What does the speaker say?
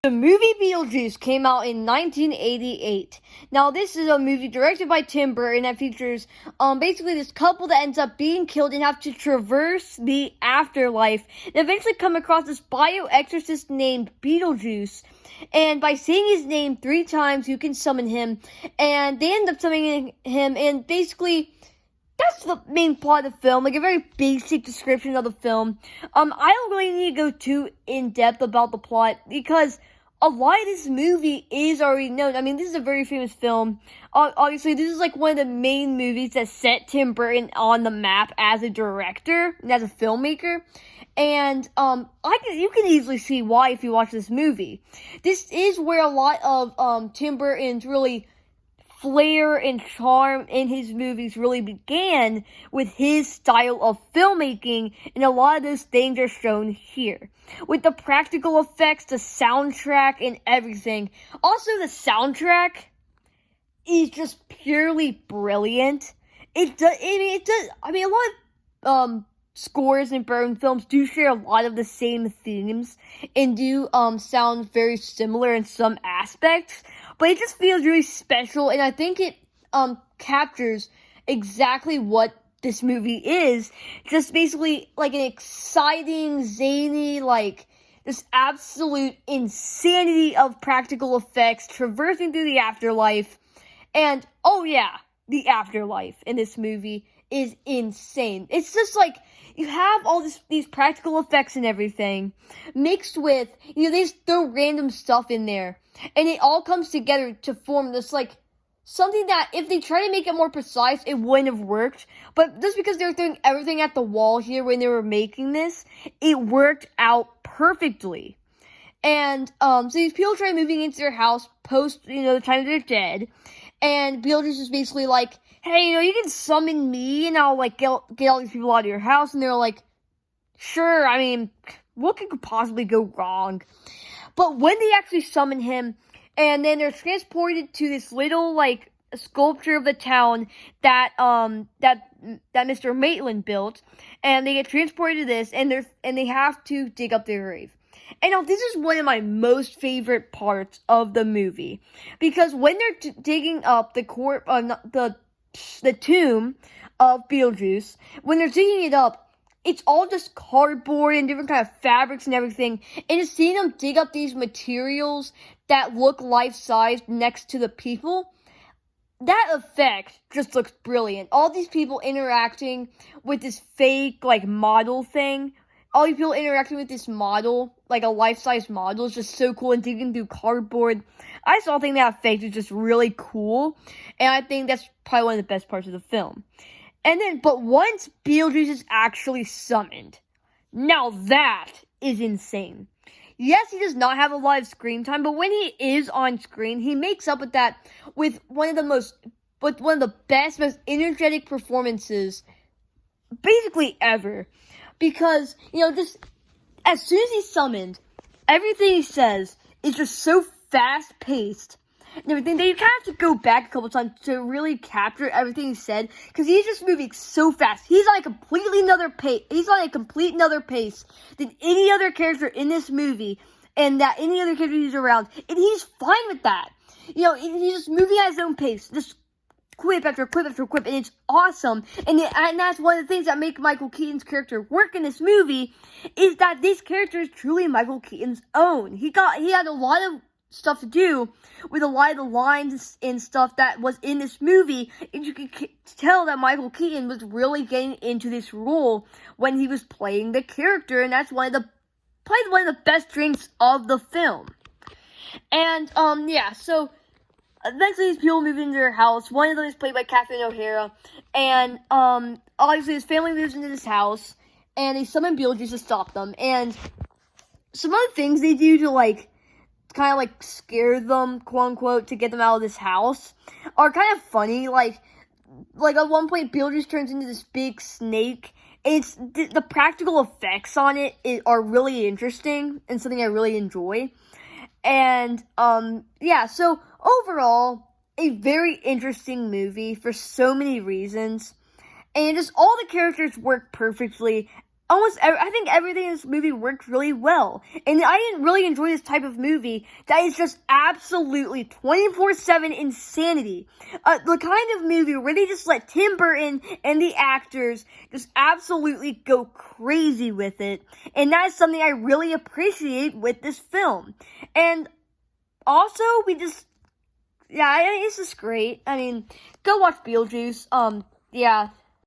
The movie BeetleJuice came out in 1988. Now, this is a movie directed by Tim Burton that features basically this couple that ends up being killed and have to traverse the afterlife and eventually come across this bioexorcist named BeetleJuice. And by saying his name 3 times, you can summon him. And they end up summoning him, and basically that's the main plot of the film, like a very basic description of the film. I don't really need to go too in-depth about the plot because a lot of this movie is already known. I mean, this is a very famous film. Obviously, this is like one of the main movies that set Tim Burton on the map as a director and as a filmmaker. And you can easily see why if you watch this movie. This is where a lot of Tim Burton's really flair and charm in his movies really began, with his style of filmmaking, and a lot of those things are shown here. With the practical effects, the soundtrack, and everything. Also, the soundtrack is just purely brilliant. A lot of scores in Burton films do share a lot of the same themes and do sound very similar in some aspects. But it just feels really special, and I think it captures exactly what this movie is. Just basically like an exciting, zany, like this absolute insanity of practical effects traversing through the afterlife. And, oh yeah, the afterlife in this movie is insane. It's just like, you have all these practical effects and everything, mixed with, they just throw random stuff in there. And it all comes together to form this, like, something that if they try to make it more precise, it wouldn't have worked. But just because they were throwing everything at the wall here when they were making this, it worked out perfectly. And, so these people try moving into their house post, the time they're dead. And BeetleJuice is basically like, hey, you can summon me and I'll, like, get all these people out of your house. And they're like, sure, I mean, what could possibly go wrong? But when they actually summon him, and then they're transported to this little, like, sculpture of the town that Mr. Maitland built, and they get transported to this, and they have to dig up their grave. And now this is one of my most favorite parts of the movie, because when they're digging up the tomb of BeetleJuice, when they're digging it up, it's all just cardboard and different kind of fabrics and everything. And just seeing them dig up these materials that look life-size next to the people, that effect just looks brilliant. All these people interacting with this fake, like, model thing. All these people interacting with this model, like a life-size model, is just so cool, and digging through cardboard. I still think that effect is just really cool, and I think that's probably one of the best parts of the film. And then, but once BeetleJuice is actually summoned, now that is insane. Yes, he does not have a lot of screen time, but when he is on screen, he makes up with that with one of the best, most energetic performances, basically ever. Because, just as soon as he's summoned, everything he says is just so fast-paced and everything that you kind of have to go back a couple times to really capture everything he said, because he's just moving so fast. He's on a complete another pace than any other character in this movie, and that any other character he's around, and he's fine with that. He's just moving at his own pace, just quip after quip after quip, and it's awesome. And that's one of the things that make Michael Keaton's character work in this movie, is that this character is truly Michael Keaton's own. He had a lot of stuff to do with a lot of the lines and stuff that was in this movie, and you can tell that Michael Keaton was really getting into this role when he was playing the character, and that's probably one of the best strengths of the film. And so eventually these people move into their house. One of them is played by Catherine O'Hara, and obviously his family moves into this house, and they summon BeetleJuice to stop them. And some other things they do to kind of scare them, quote unquote, to get them out of this house are kind of funny. Like at one point, BeetleJuice turns into this big snake. It's the practical effects on it are really interesting and something I really enjoy. And so overall, a very interesting movie for so many reasons. And just all the characters work perfectly. I think everything in this movie worked really well. And I didn't really enjoy this type of movie that is just absolutely 24/7 insanity. The kind of movie where they just let Tim Burton and the actors just absolutely go crazy with it. And that is something I really appreciate with this film. And also, it's just great. I mean, go watch BeetleJuice. Yeah.